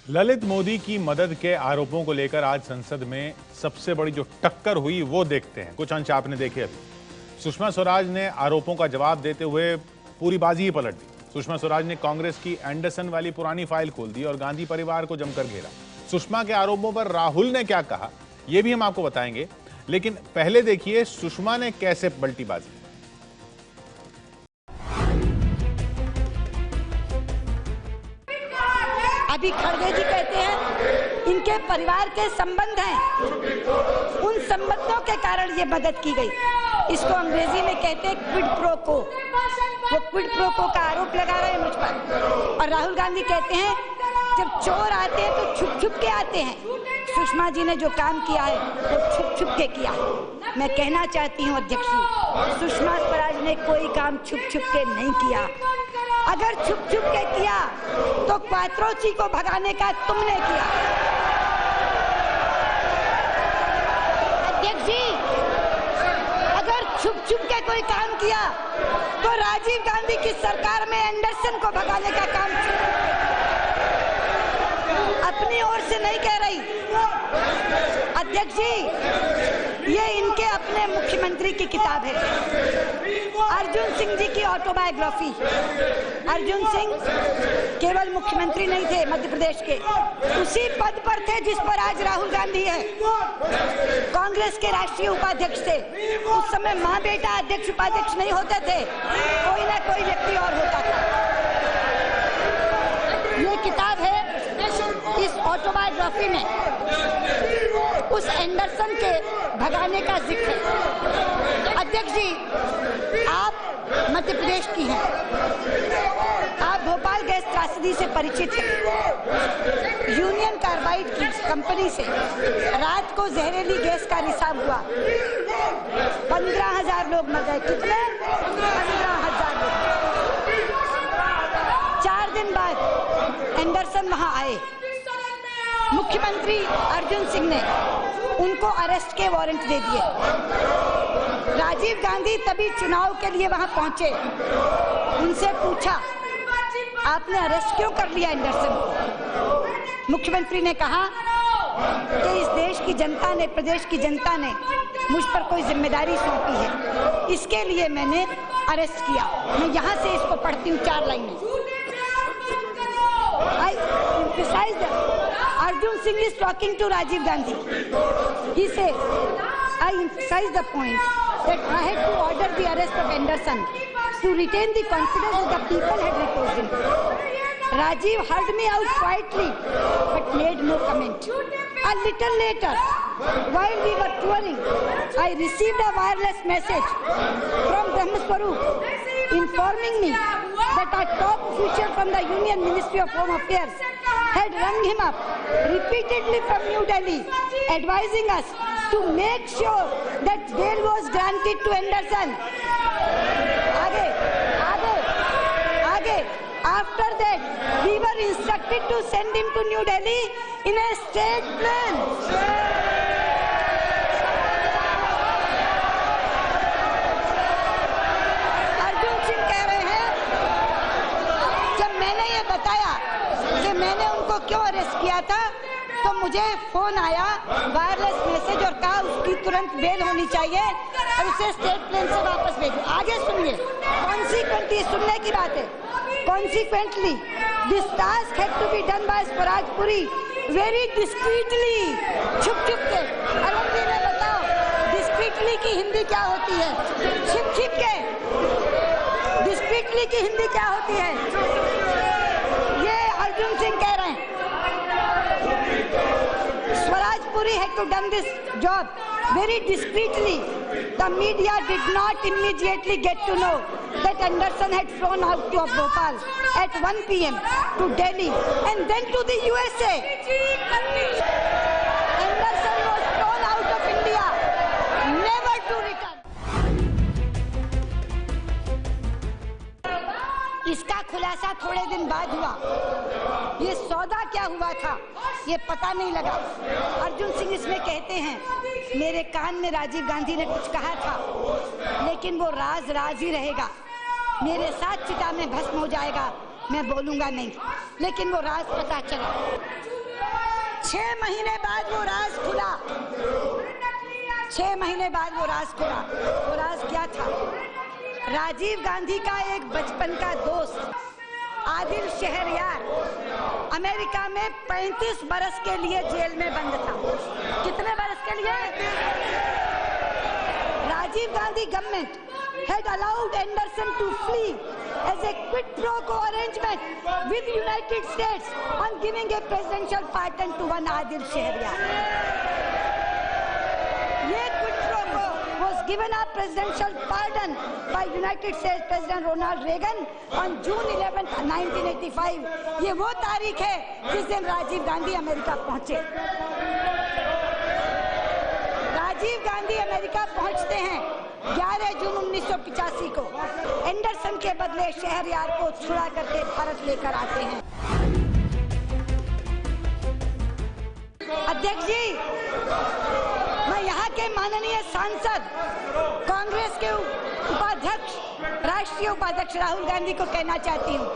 ललित मोदी की मदद के आरोपों को लेकर आज संसद में सबसे बड़ी जो टक्कर हुई वो देखते हैं। कुछ अंश आपने देखे अभी। सुषमा स्वराज ने आरोपों का जवाब देते हुए पूरी बाजी ही पलट दी। सुषमा स्वराज ने कांग्रेस की एंडरसन वाली पुरानी फाइल खोल दी और गांधी परिवार को जमकर घेरा। सुषमा के आरोपों पर राहुल ने क्या कहा यह भी हम आपको बताएंगे, लेकिन पहले देखिए सुषमा ने कैसे पलटी बाजी। अभी खड़गे जी कहते हैं इनके परिवार के संबंध हैं, उन संबंधों के कारण ये मदद की गई। इसको अंग्रेजी में कहते हैं क्विड प्रो को। वो क्विड प्रो को का आरोप लगा रहे हैं मुझ पर। और राहुल गांधी कहते हैं जब चोर आते हैं तो छुप छुप के आते हैं। सुषमा जी ने जो काम किया है वो छुप छुप के किया है। मैं कहना चाहती हूँ अध्यक्ष जी, सुषमा स्वराज ने कोई काम छुप छुप के नहीं किया। अगर छुप छुप के किया तो क्वात्रोची को भगाने का तुमने किया। अध्यक्ष जी, अगर छुप छुप के कोई काम किया तो राजीव गांधी की सरकार में एंडरसन को भगाने का काम अपनी ओर से नहीं कह रही। अध्यक्ष जी, ये इनके अपने मुख्यमंत्री की किताब है, अर्जुन सिंह जी की ऑटोबायोग्राफी। अर्जुन सिंह केवल मुख्यमंत्री नहीं थे मध्य प्रदेश के, उसी पद पर थे जिस पर आज राहुल गांधी है। कांग्रेस के राष्ट्रीय उपाध्यक्ष थे। उस समय माँ बेटा अध्यक्ष उपाध्यक्ष नहीं होते थे, कोई ना कोई व्यक्ति और होता था। ये किताब है, इस ऑटोबायोग्राफी में उस एंडरसन के भगाने का जिक्र है। अध्यक्ष जी, आप मध्य प्रदेश की हैं, आप भोपाल गैस त्रासदी से परिचित हैं। यूनियन कार्बाइड की कंपनी से रात को जहरीली गैस का रिसाव हुआ, 15,000 लोग मर गए। कितने? 15,000 लोग। 4 दिन बाद एंडरसन वहां आए। मुख्यमंत्री अर्जुन सिंह ने उनको अरेस्ट के वारंट दे दिए। राजीव गांधी तभी चुनाव के लिए वहां पहुंचे। उनसे पूछा आपने अरेस्ट क्यों कर लिया एंडरसन को? मुख्यमंत्री ने कहा कि इस देश की जनता ने, प्रदेश की जनता ने मुझ पर कोई जिम्मेदारी सौंपी है, इसके लिए मैंने अरेस्ट किया। मैं यहाँ से इसको पढ़ती हूँ 4 लाइनें। Arjun Singh is talking to Rajiv Gandhi. He says, I emphasize the point that I had to order the arrest of Anderson to retain the confidence that the people had reposed in. Rajiv heard me out quietly but made no comment. A little later, while we were touring, I received a wireless message from Brahmaswarup informing me that a top official from the Union Ministry of Home Affairs had rung him up repeatedly from New Delhi, advising us to make sure that bail was granted to Anderson. आगे, after that, we were instructed to send him to New Delhi in a state plane. Arjun Singh कह रहे हैं, जब मैंने ये बताया कि मैंने उनको क्यों अरेस्ट किया था तो मुझे फोन आया, वायरलेस मैसेज, और कहा उसकी तुरंत बेल होनी चाहिए और उसे स्टेट प्लेन से वापस भेजो। आगे सुनिए, कॉन्सिक्वेंटली, सुनने की बात है। Consequently this task had to be done by Swarajpuri very discreetly, छुप छुप के। अरुण जी ने बताओ डिस्क्रीटली की हिंदी क्या होती है? छिप छिप के। डिस्क्रीटली की हिंदी क्या होती है? ये अर्जुन सिंह कह रहे हैं। Swarajpuri had to done this job very discreetly. The media did not immediately get to know that Anderson had flown out of Bhopal at 1 p.m. to Delhi and then to the USA. Anderson was flown out of India, never to return. इसका खुलासा थोड़े दिन बाद हुआ। ये सौदा क्या हुआ था ये पता नहीं लगा। अर्जुन सिंह इसमें कहते हैं मेरे कान में राजीव गांधी ने कुछ कहा था, लेकिन वो राज राज ही रहेगा। मेरे साथ चिता में भस्म हो जाएगा, मैं बोलूंगा नहीं, लेकिन वो राज पता चला। 6 महीने बाद वो राज खुला। 6 महीने बाद वो राज खुला। वो राज क्या था? राजीव गांधी का एक बचपन का दोस्त आदिल शहरयार अमेरिका में 35 बरस के लिए जेल में बंद था। कितने बरस के लिए? Rajiv Gandhi government had allowed Anderson to flee as a quid pro quo arrangement with United States on giving a presidential pardon to one Adil Shehryar. Ye quid pro quo was given a presidential pardon by United States President Ronald Reagan on June 11, 1985. ये वो तारीख है जिस दिन Rajiv Gandhi America पहुंचे। Rajiv Gandhi America पहुंचते हैं 11 जून 1985 को। एंडरसन के बदले शहरयार को छुड़ा करके भारत लेकर आते हैं। अध्यक्ष जी, मैं यहाँ के माननीय सांसद कांग्रेस के उपाध्यक्ष, राष्ट्रीय उपाध्यक्ष राहुल गांधी को कहना चाहती हूँ,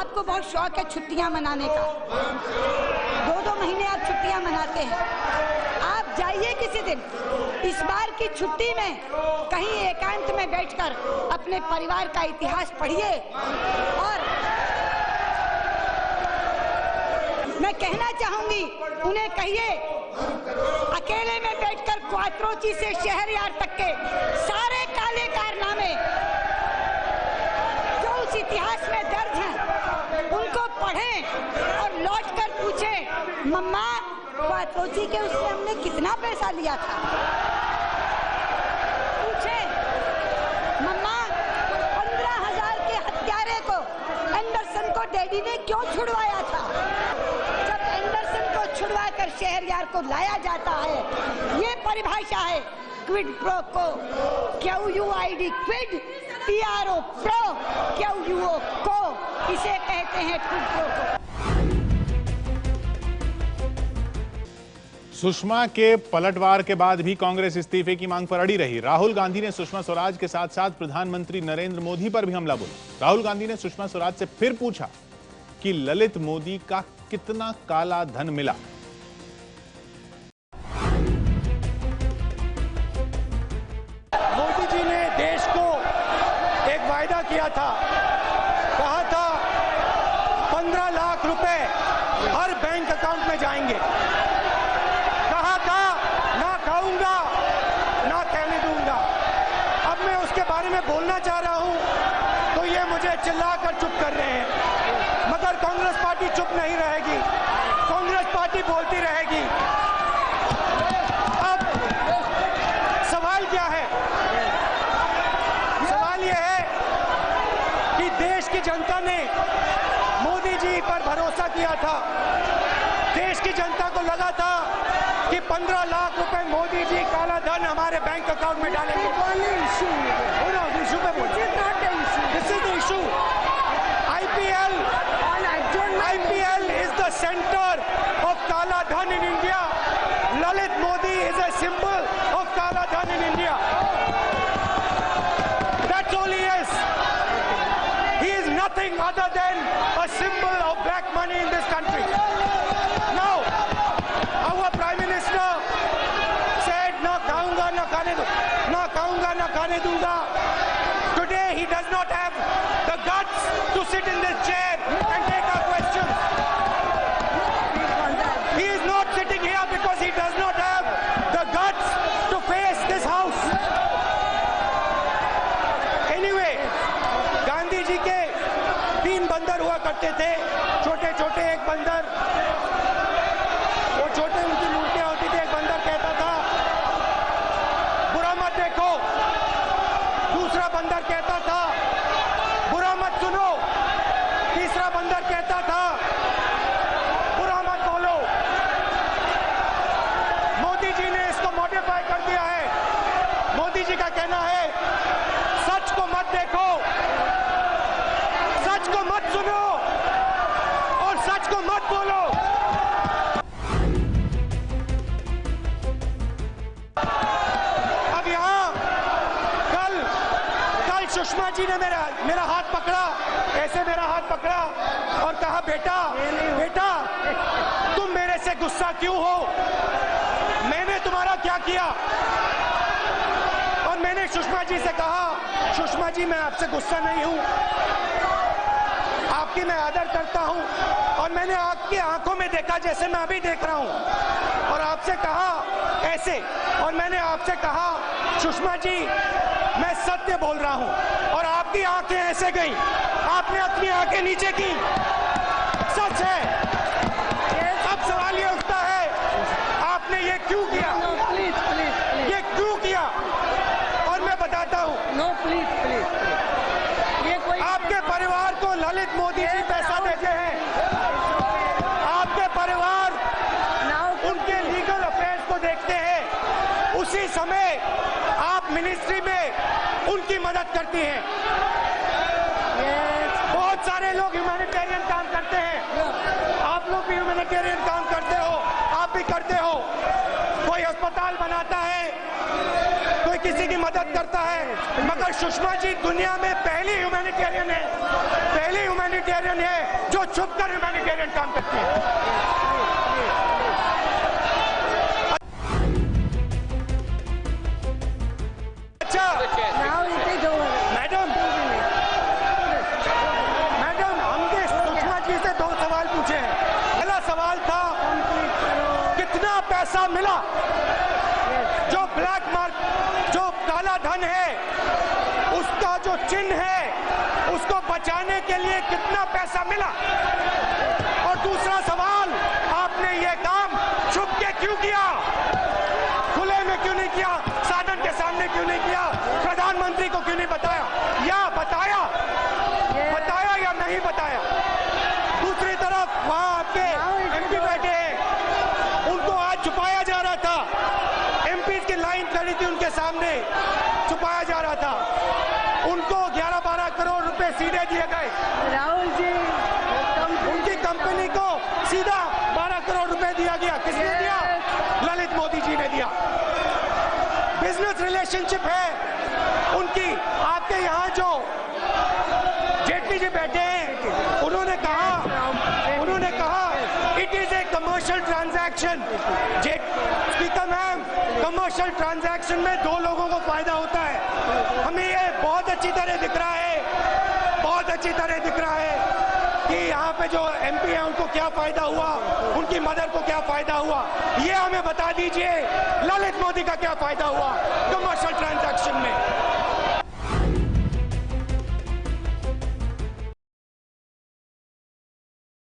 आपको बहुत शौक है छुट्टियां मनाने का। 2-2 महीने आप छुट्टियां मनाते हैं। आप जाइए किसी दिन, इस बार की छुट्टी में कहीं एकांत में बैठकर अपने परिवार का इतिहास पढ़िए। और मैं कहना चाहूंगी, उन्हें कहिए अकेले में बैठकर क्वात्रोची से शहरयार तक के सारे काले कारनामे जो उस इतिहास में दर्ज हैं उनको पढ़ें और लौटकर पूछें, मम्मा क्वात्रोची के उससे हमने कितना पैसा लिया था? पूछें, मम्मा 15,000 के हत्यारे को एंडरसन को डैडी ने क्यों छुड़वाया था? जब एंडरसन को छुड़वाकर शहरयार को लाया जाता है, ये परिभाषा है क्विड प्रो को। QUID quid, PRO pro, QUO को, इसे कहते हैं क्विड प्रो को। सुषमा के पलटवार के बाद भी कांग्रेस इस्तीफे की मांग पर अड़ी रही। राहुल गांधी ने सुषमा स्वराज के साथ साथ प्रधानमंत्री नरेंद्र मोदी पर भी हमला बोला। राहुल गांधी ने सुषमा स्वराज से फिर पूछा कि ललित मोदी का कितना काला धन मिला। मोदी जी ने देश को एक वायदा किया था, कहा था 15 लाख रुपए हर बैंक अकाउंट में जाएंगे। कहा था ना खाऊंगा ना कहने दूंगा। अब मैं उसके बारे में बोलना चाह रहा हूं तो ये मुझे चिल्लाकर चुप कर रहे हैं, मगर कांग्रेस पार्टी चुप नहीं रहेगी। कांग्रेस पार्टी बोलती रहेगी। अब सवाल क्या है? सवाल यह है कि देश की जनता ने मोदी जी पर भरोसा किया था। देश की जनता को लगा था कि 15 लाख रुपए मोदी जी काला धन हमारे बैंक अकाउंट में डालेंगे। This is the issue. IPL is the center of Kala Dhan in India. Lalit Modi is a symbol of Kala Dhan in India. That's all he is. He is nothing other than a symbol of black money in this country. Now, our Prime Minister said, "Na khaunga, na khane do, na khaunga, na khane dunga." Today, he does not have the guts to sit in this chair and take our questions. He is not sitting here because he does not have the guts to face this house. Anyway, Gandhi ji के 3 बंदर हुआ करते थे, छोटे छोटे। एक बंदर, वो छोटे उनकी मूर्तियां होती थी। एक बंदर कहता था बुरा मत देखो, दूसरा बंदर कहता था बुरा मत सुनो, तीसरा बंदर कहता था बुरा मत बोलो। मोदी जी ने इसको मॉडिफाई कर दिया है। मोदी जी का कहना है सच को मत देखो, सच को मत सुनो और सच को मत बोलो। अब यहां कल सुषमा जी ने मेरा हाथ पकड़ा, ऐसे मेरा हाथ पकड़ा और कहा बेटा बेटा तुम मेरे से गुस्सा क्यों हो? मैंने तुम्हारा क्या किया? और मैंने सुषमा जी से कहा, सुषमा जी मैं आपसे गुस्सा नहीं हूं, आपकी मैं आदर करता हूं और मैंने आपकी आंखों में देखा जैसे मैं अभी देख रहा हूं और आपसे कहा ऐसे, और मैंने आपसे कहा सुषमा जी मैं सत्य बोल रहा हूं और आपकी आंखें ऐसे गई, आपने अपनी आंखें नीचे की, सच है। अब सवाल ये उठता है आपने ये क्यों किया? ये क्यों किया? और मैं बताता हूं। आपके परिवार को ललित मोदी जी पैसा देते हैं, आपके परिवार उनके लीगल अफेयर्स को देखते हैं, उसी समय आप मिनिस्ट्री में उनकी मदद करती हैं। बहुत सारे लोग ह्यूमैनिटेरियन काम करते हैं, आप लोग भी ह्यूमैनिटेरियन काम करते हो, आप भी करते हो। कोई अस्पताल बनाता है, कोई किसी की मदद करता है, मगर सुषमा जी दुनिया में पहली ह्यूमैनिटेरियन है जो छुपकर ह्यूमैनिटेरियन काम करती है। मैडम हमने सुषमा जी से 2 सवाल पूछे हैं। पहला सवाल था कितना पैसा मिला, जो ब्लैक मार्क, जो काला धन है, उसका जो चिन्ह है उसको बचाने के लिए कितना पैसा मिला। और दूसरा सवाल, आपने ये काम छुप के क्यों किया, खुले में क्यों नहीं किया, साधन के सामने क्यों नहीं किया, प्रधानमंत्री को क्यों नहीं बताया, या बताया या नहीं बताया। दूसरी तरफ वहां आपके एमपी बैठे हैं, उनको आज छुपाया जा रहा था, एमपी की लाइन खड़ी थी उनके सामने, छुपाया जा रहा था, उनको 11-12 करोड़ रुपए सीधे दिए गए। राहुल जी, उनकी कंपनी को सीधा 12 करोड़ रुपए दिया गया। किसने दिया? ललित मोदी जी ने दिया। बिजनेस रिलेशनशिप है उनकी। आपके यहाँ जो जेटली जी बैठे हैं, उन्होंने कहा it is a commercial transaction. Speaker ma'am, commercial transaction में 2 लोगों को फायदा होता है। हमें ये बहुत अच्छी तरह दिख रहा है कि यहाँ पे जो एमपी है उनको क्या फायदा हुआ, उनकी मदर को क्या फायदा हुआ, ये हमें बता दीजिए। ललित मोदी का क्या फायदा हुआ कमर्शियल ट्रांजैक्शन में?